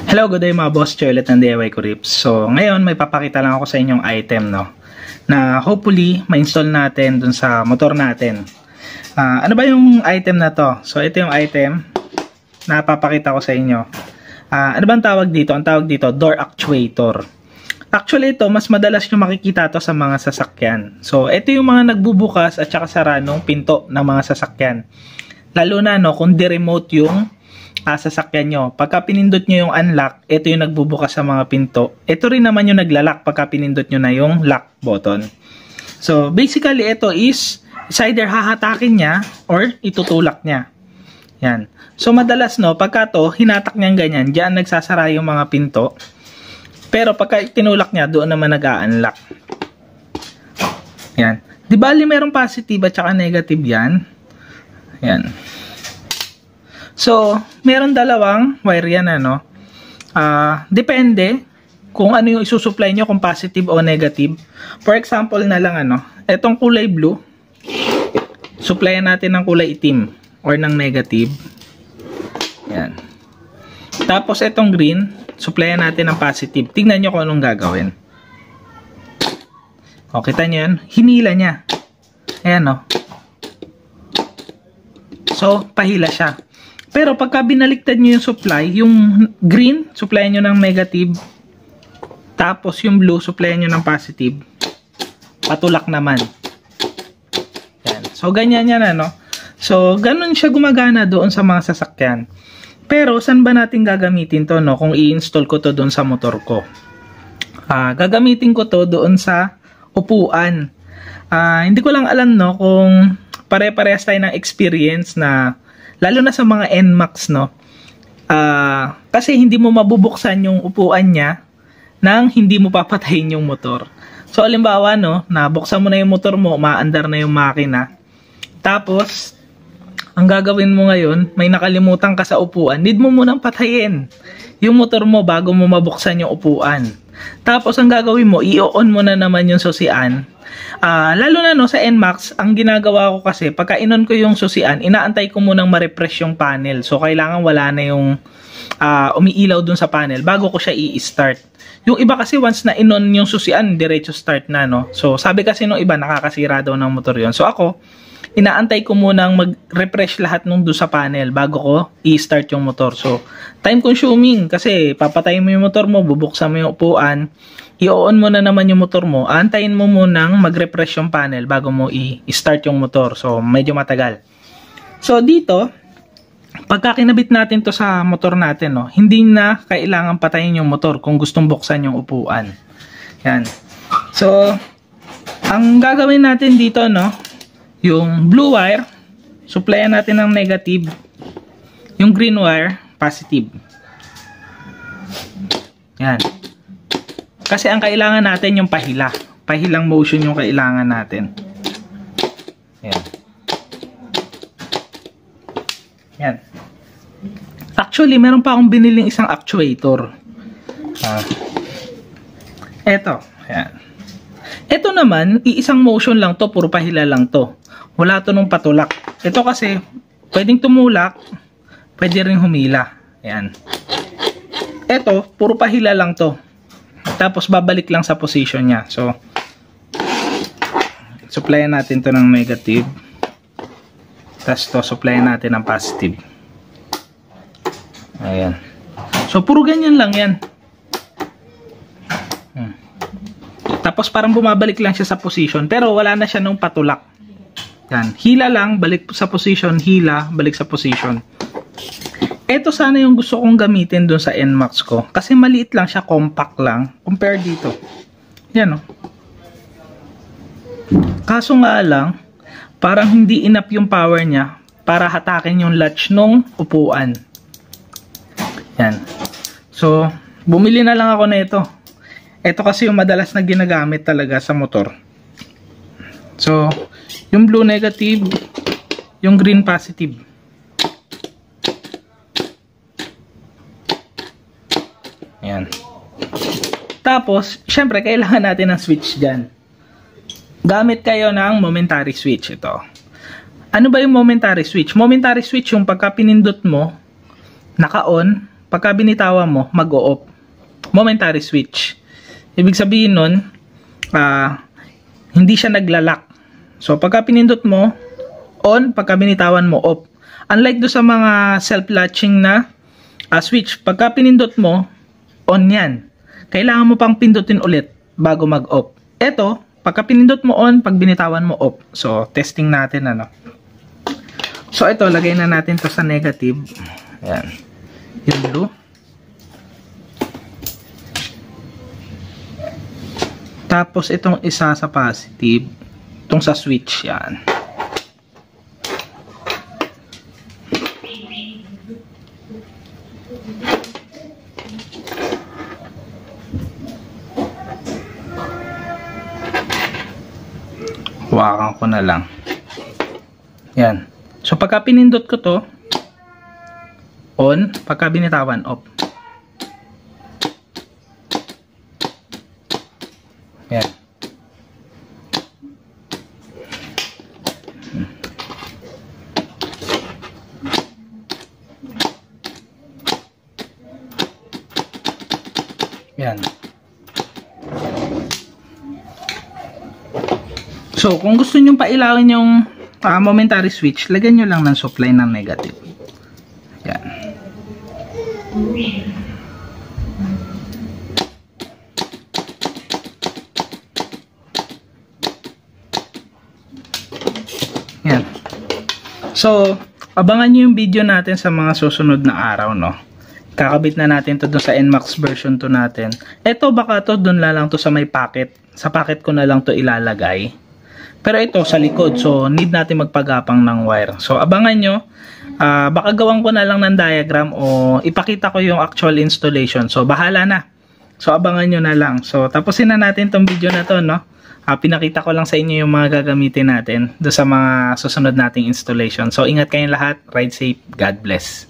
Hello, good day mga boss. Choy ulit ng DIY Kurips. So, ngayon may papakita lang ako sa inyong item, no? Na hopefully ma-install natin dun sa motor natin. Ano ba yung item na to? So, ito yung item na papakita ko sa inyo. Ano ba ang tawag dito? Ang tawag dito, door actuator. Actually, ito, mas madalas nyo makikita to sa mga sasakyan. So, ito yung mga nagbubukas at saka sara ng pinto ng mga sasakyan. Lalo na, no, kung di-remote yung sasakyan nyo. Pagka pinindot nyo yung unlock, ito yung nagbubukas sa mga pinto. Ito rin naman yung naglalak pagka pinindot nyo na yung lock button. So, basically, ito is either hahatakin niya or itutulak niya. Yan. So, madalas, no, pagka to, hinatak niyang ganyan, diyan nagsasara yung mga pinto. Pero pagka tinulak niya, doon naman nag-a-unlock. Yan. Di bali, merong positive at saka negative yan. Yan. So, meron dalawang wire yan, ano. Depende kung ano yung isusupply nyo, kung positive o negative. For example na lang, ano, etong kulay blue, supplyan natin ng kulay itim or ng negative. Yan. Tapos, etong green, supplyan natin ng positive. Tingnan nyo kung anong gagawin. O, kita nyo yan? Hinila niya. Ayan, o. So, pahila siya. Pero pagka binaliktad nyo yung supply, yung green, supplyan nyo ng negative. Tapos yung blue, supplyan nyo ng positive. Patulak naman. Yan. So, ganyan yan, ano. So, ganun siya gumagana doon sa mga sasakyan. Pero, saan ba natin gagamitin to, no? Kung i-install ko to doon sa motor ko. Gagamitin ko to doon sa upuan. Hindi ko lang alam, no, kung pare-parehas tayo ng experience na lalo na sa mga NMAX, no? Kasi hindi mo mabubuksan yung upuan niya nang hindi mo papatayin yung motor. So, halimbawa, no, nabuksan mo na yung motor mo, maandar na yung makina. Tapos, ang gagawin mo ngayon, may nakalimutan ka sa upuan, need mo munang patayin yung motor mo bago mo mabuksan yung upuan. Tapos, ang gagawin mo, i-on mo na naman yung susian. Lalo na, no, sa NMAX, ang ginagawa ko kasi, pagka inon ko yung susian, inaantay ko munang ma-refresh yung panel. So, kailangan wala na yung umiilaw dun sa panel bago ko siya i-start. Yung iba kasi, once na inon yung susian, diretso start na, no? So, sabi kasi nung iba, nakakasira daw ng motor yon. So, ako, inaantay ko munang mag-refresh lahat nung doon sa panel bago ko i-start yung motor. So, time consuming kasi papatayin mo yung motor mo, bubuksan mo yung upuan, i-on mo na naman yung motor mo, antayin mo munang mag-refresh yung panel bago mo i-start yung motor. So, medyo matagal. So, dito, pagka kinabit natin to sa motor natin, no, hindi na kailangan patayin yung motor kung gustong buksan yung upuan. Yan. So, ang gagawin natin dito, no, yung blue wire, supplyan natin ng negative. Yung green wire, positive. Yan. Kasi ang kailangan natin yung pahila. Pahilang motion yung kailangan natin. Yan. Yan. Actually, meron pa akong biniling isang actuator. Eto. Yan. Ito naman, iisang motion lang to, puro pahila lang to. Wala to nung patulak. Ito kasi, pwedeng tumulak, pwede rin humila. Ayan. Ito, puro pahila lang to. Tapos, babalik lang sa position niya. So, supplyan natin to ng negative. Tapos to, supplyan natin ng positive. Ayan. So, puro ganyan lang yan. Tapos parang bumabalik lang siya sa position, pero wala na siya nung patulak. Yan, hila lang, balik sa position, hila, balik sa position. Ito sana yung gusto kong gamitin dun sa NMAX ko, kasi maliit lang siya, compact lang, compare dito. Yan, oh. Kaso nga lang, parang hindi enough yung power niya para hatakin yung latch nung upuan. Yan. So, bumili na lang ako na ito. Ito kasi yung madalas na ginagamit talaga sa motor. So, yung blue negative, yung green positive. Ayan. Tapos, syempre, kailangan natin ng switch dyan. Gamit kayo ng momentary switch. Ito. Ano ba yung momentary switch? Momentary switch yung pagka pinindot mo, naka-on, pagka binitawan mo, mag-o-off. Momentary switch. Ibig sabihin nun, hindi siya naglalak. So, pagka pinindot mo, on, pagka binitawan mo, off. Unlike do sa mga self-latching na switch, pagka pinindot mo, on yan. Kailangan mo pang pindutin ulit bago mag-off. Ito, pagka pinindot mo on, pag binitawan mo off. So, testing natin ano. So, ito, lagay na natin to sa negative. Ayan. Yung blue. Tapos, itong isa sa positive. Itong sa switch, yan. Hawakan ko na lang. Yan. So, pagka pinindot ko to, on, pagka binitawan, off. Yan. Yan. So, kung gusto nyo pailawin yung momentary switch, lagyan nyo lang ng supply ng negative. Yan. Yan. So, abangan nyo yung video natin sa mga susunod na araw, no? Kakabit na natin to dun sa NMAX version 2 natin. Ito, baka to dun lang to sa may packet. Sa packet ko na lang to ilalagay. Pero ito sa likod, so need natin magpagapang ng wire. So abangan nyo, baka gawan ko na lang ng diagram o ipakita ko yung actual installation. So bahala na. So abangan nyo na lang. So tapusin na natin tong video na to, no? Pinakita ko lang sa inyo yung mga gagamitin natin do sa mga susunod nating installation. So ingat kayong lahat, ride safe, God bless.